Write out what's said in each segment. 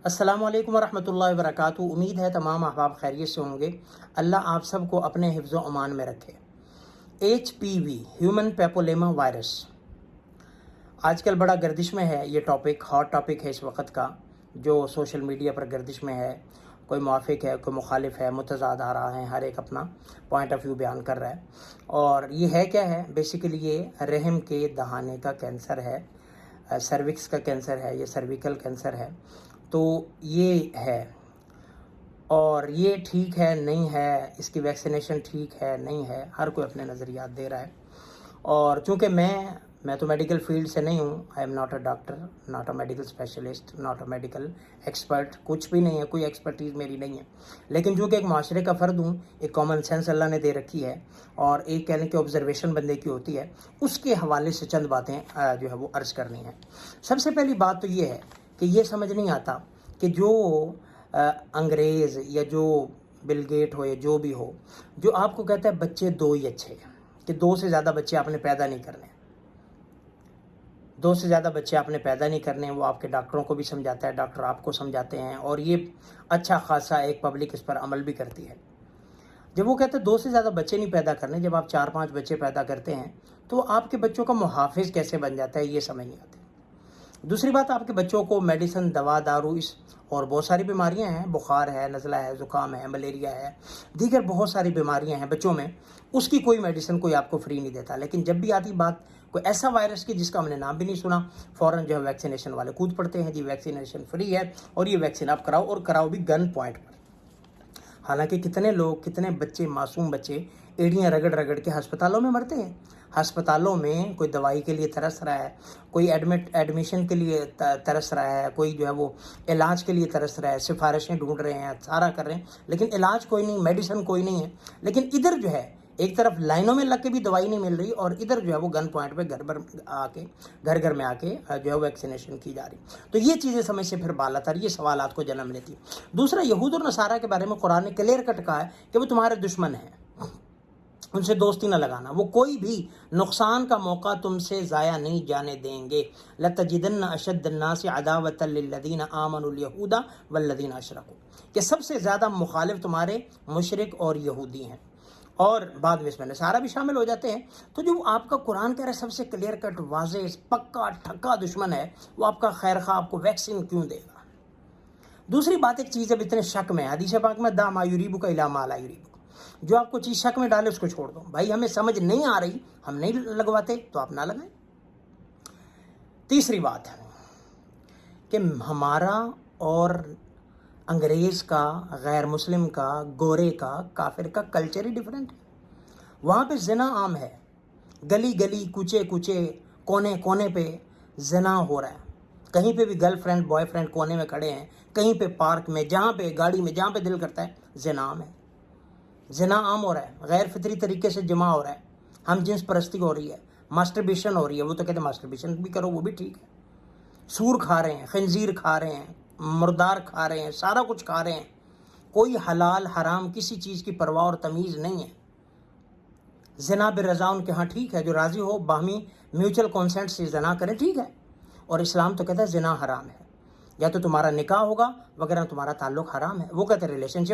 السلام علیکم ورحمۃ اللہ وبرکاتہ۔ امید ہے تمام احباب خیریت سے ہوں گے۔ اللہ آپ سب کو اپنے حفظ و امان میں رکھے۔ HPV ہیومن پیپولیما وائرس آج کل بڑا گردش میں ہے۔ یہ ٹاپک ہاٹ ٹاپک ہے اس وقت کا، جو سوشل میڈیا پر گردش میں ہے۔ کوئی موافق ہے، کوئی مخالف ہے، متضاد آ رہا ہے، ہر ایک اپنا پوائنٹ آف ویو بیان کر رہا ہے۔ اور یہ ہے کیا ہے؟ بیسیکلی یہ رحم کے دہانے کا کینسر ہے، سروکس کا کینسر ہے، یہ سرویکل کینسر ہے۔ تو یہ ہے، اور یہ ٹھیک ہے نہیں ہے، اس کی ویکسینیشن ٹھیک ہے نہیں ہے، ہر کوئی اپنے نظریات دے رہا ہے۔ اور چونکہ میں تو میڈیکل فیلڈ سے نہیں ہوں، I am not a doctor, not a medical specialist, not a medical expert, کچھ بھی نہیں ہے، کوئی ایکسپرٹیز میری نہیں ہے۔ لیکن چونکہ ایک معاشرے کا فرد ہوں، ایک کامن سینس اللہ نے دے رکھی ہے، اور ایک کہہ لیں کہ آبزرویشن بندے کی ہوتی ہے، اس کے حوالے سے چند باتیں جو ہے وہ عرض کرنی ہیں۔ سب سے پہلی بات تو یہ ہے کہ یہ سمجھ نہیں آتا کہ جو انگریز یا جو بل گیٹ ہو یا جو بھی ہو، جو آپ کو کہتا ہے بچے دو ہی اچھے ہیں، کہ دو سے زیادہ بچے آپ نے پیدا نہیں کرنے، دو سے زیادہ بچے آپ نے پیدا نہیں کرنے، وہ آپ کے ڈاکٹروں کو بھی سمجھاتا ہے، ڈاکٹر آپ کو سمجھاتے ہیں، اور یہ اچھا خاصا ایک پبلک اس پر عمل بھی کرتی ہے۔ جب وہ کہتے ہیں دو سے زیادہ بچے نہیں پیدا کرنے، جب آپ 4-5 بچے پیدا کرتے ہیں تو آپ کے بچوں کا محافظ کیسے بن جاتا ہے، یہ سمجھ نہیں آتی۔ دوسری بات، آپ کے بچوں کو میڈیسن، دوا دارو اور بہت ساری بیماریاں ہیں، بخار ہے، نزلہ ہے، زکام ہے، ملیریا ہے، دیگر بہت ساری بیماریاں ہیں بچوں میں، اس کی کوئی میڈیسن کوئی آپ کو فری نہیں دیتا۔ لیکن جب بھی آتی بات کوئی ایسا وائرس کی جس کا ہم نے نام بھی نہیں سنا، فوراً جو ہے ویکسینیشن والے کود پڑتے ہیں، جی ویکسینیشن فری ہے اور یہ ویکسین آپ کراؤ، اور کراؤ بھی گن پوائنٹ پر۔ حالانکہ کتنے لوگ، کتنے بچے، معصوم بچے ایڑیاں رگڑ رگڑ کے ہسپتالوں میں مرتے ہیں۔ ہسپتالوں میں کوئی دوائی کے لیے ترس رہا ہے، کوئی ایڈمیشن کے لیے ترس رہا ہے، کوئی جو ہے وہ علاج کے لیے ترس رہا ہے، سفارشیں ڈھونڈ رہے ہیں، سارا کر رہے ہیں، لیکن علاج کوئی نہیں، میڈیسن کوئی نہیں ہے۔ لیکن ادھر جو ہے ایک طرف لائنوں میں لگ کے بھی دوائی نہیں مل رہی، اور ادھر جو ہے وہ گن پوائنٹ پہ گھر گھر میں آ کے جو ہے ویکسینیشن کی جا رہی۔ تو یہ چیزیں سمجھ سے پھر بال آتا ہے، یہ سوالات کو جنم لیتی۔ دوسرا، یہود اور نصارہ کے بارے میں قرآن نے کلیئر کٹ کہا ہے کہ وہ تمہارے دشمن ہیں، ان سے دوستی نہ لگانا، وہ کوئی بھی نقصان کا موقع تم سے ضائع نہیں جانے دیں گے۔ لَتَجِدَنَّ أَشَدَّ النَّاسِ عَدَاوَةً لِلَّذِينَ آمَنُوا الْيَهُودَ وَالَّذِينَ أَشْرَكُوا، کہ سب سے زیادہ مخالف تمہارے مشرک اور یہودی ہیں، اور بعد میں اس میں نصارہ بھی شامل ہو جاتے ہیں۔ تو جو آپ کا قرآن کہہ رہا ہے سب سے کلیئر کٹ، واضح، پکا ٹھکا دشمن ہے، وہ آپ کا خیر خواہ آپ کو ویکسین کیوں دے گا؟ دوسری بات، ایک چیز اب اتنے شک میں، حدیث پاک میں دع ما یریبک الی ما لا یریبک، جو آپ کو چیز شک میں ڈالے اس کو چھوڑ دو۔ بھائی ہمیں سمجھ نہیں آ رہی، ہم نہیں لگواتے تو آپ نہ لگائیں۔ تیسری بات ہے کہ ہمارا اور انگریز کا، غیر مسلم کا، گورے کا، کافر کا کلچر ہی ڈیفرنٹ ہے۔ وہاں پہ زنا عام ہے، گلی گلی، کوچے کوچے، کونے کونے پہ زنا ہو رہا ہے۔ کہیں پہ بھی گرل فرینڈ بوائے فرینڈ کونے میں کھڑے ہیں، کہیں پہ پارک میں، جہاں پہ گاڑی میں، جہاں پہ دل کرتا ہے زنا عام ہے۔ زنا عام ہو رہا ہے، غیر فطری طریقے سے جمع ہو رہا ہے، ہم جنس پرستی ہو رہی ہے، ماسٹربیشن ہو رہی ہے۔ وہ تو کہتے ہیں ماسٹربیشن بھی کرو، وہ بھی ٹھیک ہے۔ سور کھا رہے ہیں، خنزیر کھا رہے ہیں، مردار کھا رہے ہیں، سارا کچھ کھا رہے ہیں، کوئی حلال حرام کسی چیز کی پرواہ اور تمیز نہیں ہے۔ زنا برضا ان کے ہاں ٹھیک ہے، جو راضی ہو باہمی میوچل کانسنٹ سے زنا کریں، ٹھیک ہے۔ اور اسلام تو کہتا ہے زنا حرام ہے، یا تو تمہارا نکاح ہوگا وغیرہ، تمہارا تعلق حرام ہے۔ وہ کہتے ہیں ریلیشن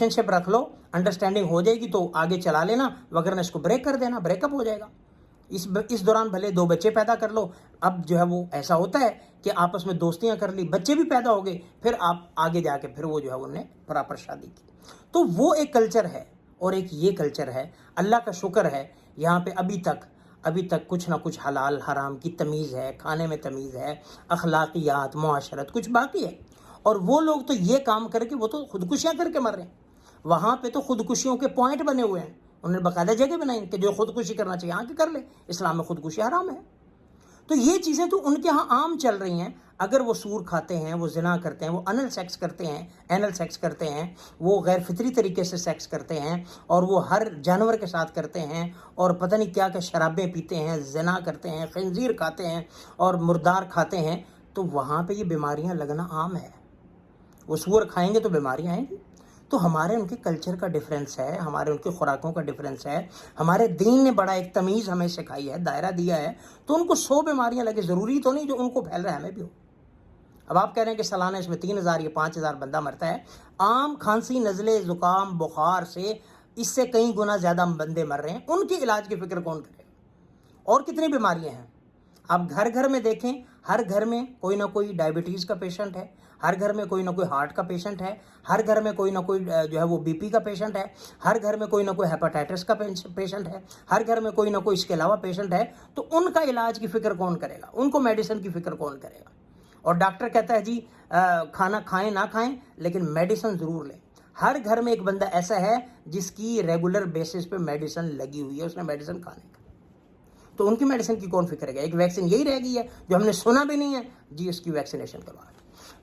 شپ رکھ لو، انڈرسٹینڈنگ ہو جائے گی تو آگے چلا لینا، وغیرہ اس کو بریک کر دینا، بریک اپ ہو جائے گا۔ اس دوران بھلے 2 بچے پیدا کر لو۔ اب جو ہے وہ ایسا ہوتا ہے کہ آپس میں دوستیاں کر لی، بچے بھی پیدا ہو گئے، پھر آپ آگے جا کے پھر وہ جو ہے انہوں نے پراپر شادی کی۔ تو وہ ایک کلچر ہے، اور ایک یہ کلچر ہے۔ اللہ کا شکر ہے یہاں پہ ابھی تک کچھ نہ کچھ حلال حرام کی تمیز ہے، کھانے میں تمیز ہے، اخلاقیات، معاشرت کچھ باقی ہے۔ اور وہ لوگ تو یہ کام کر کے، وہ تو خودکشیاں کر کے مر رہے ہیں۔ وہاں پہ تو خودکشیوں کے پوائنٹ بنے ہوئے ہیں، انہوں نے باقاعدہ جگہ بنائی کہ جو خودکشی کرنا چاہیے آ کے کر لے، اسلام میں خودکشی حرام ہے۔ تو یہ چیزیں تو ان کے ہاں عام چل رہی ہیں۔ اگر وہ سور کھاتے ہیں، وہ زنا کرتے ہیں، وہ اینل سیکس کرتے ہیں، وہ غیر فطری طریقے سے سیکس کرتے ہیں، اور وہ ہر جانور کے ساتھ کرتے ہیں، اور پتہ نہیں کیا شرابیں پیتے ہیں، زنا کرتے ہیں، خنزیر کھاتے ہیں اور مردار کھاتے ہیں، تو وہاں پہ یہ بیماریاں لگنا عام ہے۔ وہ سور کھائیں گے تو بیماریاں آئیں گی۔ تو ہمارے ان کے کلچر کا ڈفرینس ہے، ہمارے ان کی خوراکوں کا ڈفرینس ہے۔ ہمارے دین نے بڑا ایک تمیز ہمیں سکھائی ہے، دائرہ دیا ہے، تو ان کو 100 بیماریاں لگے، ضروری تو نہیں جو ان کو پھیل رہا ہے ہمیں بھی ہو۔ اب آپ کہہ رہے ہیں کہ سالانہ اس میں 3,000 یا 5,000 بندہ مرتا ہے. عام کھانسی، نزلے، زکام، بخار سے اس سے کئی گنا زیادہ بندے مر رہے ہیں. ان کے علاج کی فکر کون کرے گا؟ اور کتنی بیماریاں ہیں. آپ گھر گھر میں دیکھیں، ہر گھر میں کوئی نہ کوئی ڈائبٹیز کا پیشنٹ ہے، ہر گھر میں کوئی نہ کوئی ہارٹ کا پیشنٹ ہے، ہر گھر میں کوئی نہ کوئی جو ہے وہ بی پی کا پیشنٹ ہے، ہر گھر میں کوئی نہ کوئی ہیپاٹائٹس کا پیشنٹ ہے، ہر گھر میں کوئی نہ کوئی اس کے علاوہ پیشنٹ ہے. تو ان کا علاج کی فکر کون کرے گا؟ ان کو میڈیسن کی فکر کون کرے گا؟ اور ڈاکٹر کہتا ہے جی کھانا کھائیں نہ کھائیں لیکن میڈیسن ضرور لیں. ہر گھر میں ایک بندہ ایسا ہے جس کی ریگولر بیسس پہ میڈیسن لگی ہوئی ہے، اس نے میڈیسن کھانے کا. تو ان کی میڈیسن کی کون فکر ہے گا؟ ایک ویکسین یہی رہ گئی ہے جو ہم نے سنا بھی نہیں ہے، جی اس کی ویکسینیشن کروا.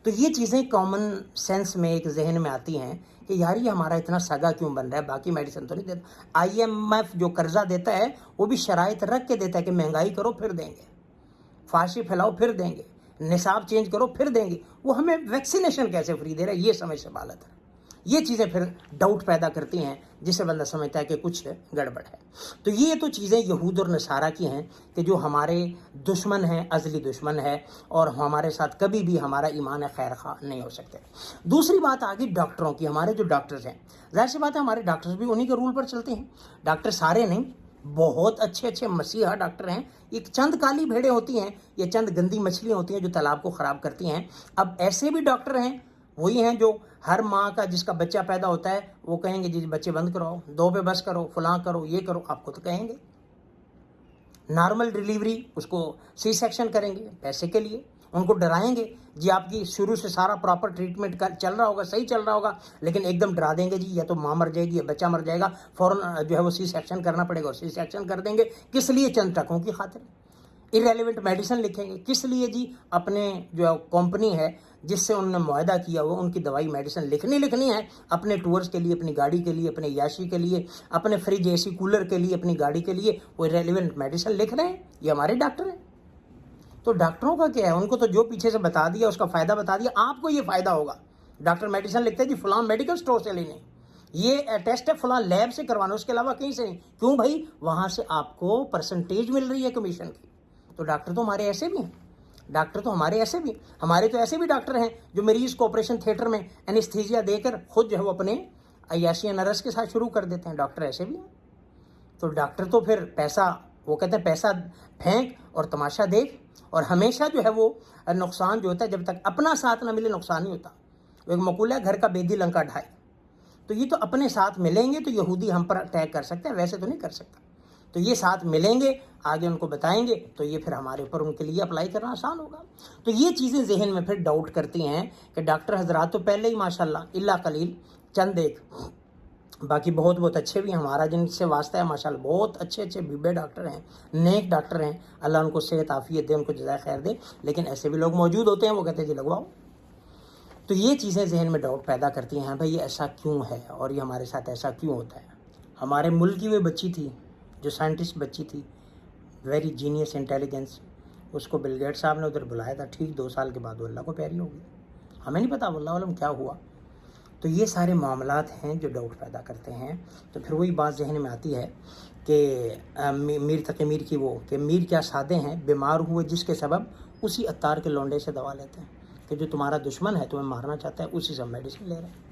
تو یہ چیزیں کامن سینس میں ایک ذہن میں آتی ہیں کہ یار یہ ہمارا اتنا سگا کیوں بن رہا ہے، باقی میڈیسن تو نہیں دیتا. IMF جو قرضہ دیتا ہے وہ بھی شرائط رکھ کے دیتا ہے کہ مہنگائی کرو پھر دیں گے، فحاشی پھیلاؤ پھر دیں گے، نصاب چینج کرو پھر دیں گے. وہ ہمیں ویکسینیشن کیسے فری دے رہا ہے، یہ سمجھ سے بالت ہے. یہ چیزیں پھر ڈاؤٹ پیدا کرتی ہیں جس سے بندہ سمجھتا ہے کہ کچھ گڑبڑ ہے. تو یہ تو چیزیں یہود اور نصارہ کی ہیں کہ جو ہمارے دشمن ہیں، ازلی دشمن ہے، اور ہمارے ساتھ کبھی بھی ہمارا ایمان خیر خواہ نہیں ہو سکتے. دوسری بات آ گئی ڈاکٹروں کی. ہمارے جو ڈاکٹرز ہیں، ظاہر سی بات ہے ہمارے ڈاکٹرز بھی انہی کے رول پر چلتے ہیں. ڈاکٹر سارے نہیں، بہت اچھے اچھے مسیحا ڈاکٹر ہیں. ایک چند کالی بھیڑیں ہوتی ہیں، یہ چند گندی مچھلیاں ہوتی ہیں جو تالاب کو خراب کرتی ہیں. اب ایسے بھی ڈاکٹر ہیں، وہی ہیں جو ہر ماں کا جس کا بچہ پیدا ہوتا ہے وہ کہیں گے جی بچے بند کراؤ، 2 پہ بس کرو، فلاں کرو، یہ کرو. آپ کو تو کہیں گے نارمل ڈیلیوری، اس کو سی سیکشن کریں گے پیسے کے لیے. ان کو ڈرائیں گے جی آپ کی شروع سے سارا پراپر ٹریٹمنٹ چل رہا ہوگا، صحیح چل رہا ہوگا، لیکن ایک دم ڈرا دیں گے جی یا تو ماں مر جائے گی یا بچہ مر جائے گا، فوراً جو ہے وہ سی سیکشن کرنا پڑے گا، اور سی سیکشن کر دیں گے. کس لیے؟ چند ٹکوں کی خاطر. ایریلیونٹ میڈیسن لکھیں گے. کس لیے؟ جی اپنے جو کمپنی ہے جس سے انہوں نے معاہدہ کیا ہوا ان کی دوائی میڈیسن لکھنی ہے اپنے ٹورز کے لیے، اپنی گاڑی کے لیے، اپنے عیاشی کے لیے، اپنے فریج اے سی کولر کے لیے، اپنی گاڑی کے لیے وہ ایریلیونٹ میڈیسن لکھ رہے ہیں. یہ ہمارے ڈاکٹر ہیں. تو ڈاکٹروں کا کیا ہے؟ ان کو تو جو پیچھے سے بتا دیا اس کا فائدہ بتا دیا. آپ کو یہ فائدہ ہوگا. ڈاکٹر میڈیسن لکھتے ہیں جی فلاں میڈیکل سٹور سے لینی، یہ ٹیسٹ ہے فلاں لیب سے کروانا، اس کے علاوہ کہیں سے نہیں. کیوں بھائی؟ وہاں سے آپ کو پرسنٹیج مل رہی ہے کمیشن کی. تو ڈاکٹر تو ہمارے ایسے بھی ہیں، ڈاکٹر تو ہمارے ایسے بھی، ہمارے تو ایسے بھی ڈاکٹر ہیں جو مریض کو آپریشن تھیٹر میں اینستھیزیا دے کر خود جو ہے وہ اپنے عیاشی نرس کے ساتھ شروع کر دیتے ہیں. ڈاکٹر ایسے بھی ہیں. تو ڈاکٹر تو پھر پیسہ، وہ کہتے ہیں پیسہ پھینک اور تماشا دیکھ، اور ہمیشہ جو ہے وہ نقصان جو ہوتا ہے جب تک اپنا ساتھ نہ ملے نقصان نہیں ہوتا. ایک مقولہ ہے گھر کا بیدی لنکا ڈھائے. تو یہ تو اپنے ساتھ ملیں گے تو یہودی ہم پر اٹیک کر سکتے ہیں، ویسے تو نہیں کر سکتا. تو یہ ساتھ ملیں گے، آگے ان کو بتائیں گے تو یہ پھر ہمارے اوپر ان کے لیے اپلائی کرنا آسان ہوگا. تو یہ چیزیں ذہن میں پھر ڈاؤٹ کرتی ہیں کہ ڈاکٹر حضرات تو پہلے ہی ماشاءاللہ اللہ قلیل چند ایک، باقی بہت بہت اچھے بھی ہیں. ہمارا جن سے واسطہ ہے ماشاءاللہ بہت اچھے اچھے بے ڈاکٹر ہیں، نیک ڈاکٹر ہیں. اللہ ان کو صحت عافیت دے، ان کو جزائے خیر دے. لیکن ایسے بھی لوگ موجود ہوتے ہیں وہ کہتے ہیں جی لگواؤ. تو یہ چیزیں ذہن میں ڈاؤٹ پیدا کرتی ہیں بھائی یہ ایسا کیوں ہے اور یہ ہمارے ساتھ ایسا کیوں ہوتا ہے. ہمارے ملک کی وہ بچی تھی جو سائنٹسٹ بچی تھی، ویری جینیس انٹیلیجنس، اس کو بل گیٹ صاحب نے ادھر بلایا تھا. ٹھیک 2 سال کے بعد وہ اللہ کو پیاری ہو گئی. ہمیں نہیں پتا واللہ علم کیا ہوا. تو یہ سارے معاملات ہیں جو ڈاؤٹ پیدا کرتے ہیں. تو پھر وہی بات ذہن میں آتی ہے کہ میر تقی میر کی وہ کہ میر کیا سادے ہیں، بیمار ہوئے جس کے سبب اسی عطار کے لونڈے سے دوا لیتے ہیں کہ جو تمہارا دشمن ہے تمہیں مارنا چاہتا ہے اسی سے میڈیسن لے رہے ہیں.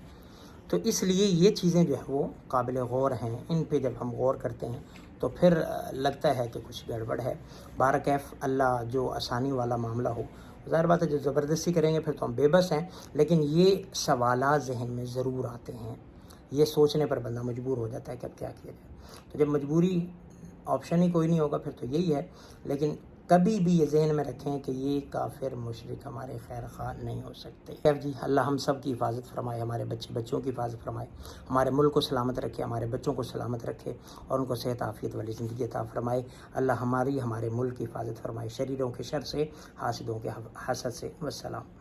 تو اس لیے یہ چیزیں جو ہے وہ قابل غور ہیں. ان پہ جب ہم غور کرتے ہیں تو پھر لگتا ہے کہ کچھ گڑبڑ ہے. بارکیف اللہ جو آسانی والا معاملہ ہو. ظاہر بات ہے جو زبردستی کریں گے پھر تو ہم بے بس ہیں. لیکن یہ سوالات ذہن میں ضرور آتے ہیں، یہ سوچنے پر بندہ مجبور ہو جاتا ہے کہ اب کیا کیا جائے. تو جب مجبوری آپشن ہی کوئی نہیں ہوگا پھر تو یہی ہے. لیکن کبھی بھی یہ ذہن میں رکھیں کہ یہ کافر مشرک ہمارے خیر خواہ نہیں ہو سکتے. جی اللہ ہم سب کی حفاظت فرمائے، ہمارے بچوں کی حفاظت فرمائے، ہمارے ملک کو سلامت رکھے، ہمارے بچوں کو سلامت رکھے اور ان کو صحت عافیت والی زندگی عطا فرمائے. اللہ ہمارے ملک کی حفاظت فرمائے شریروں کے شر سے، حاسدوں کے حسد سے. والسلام.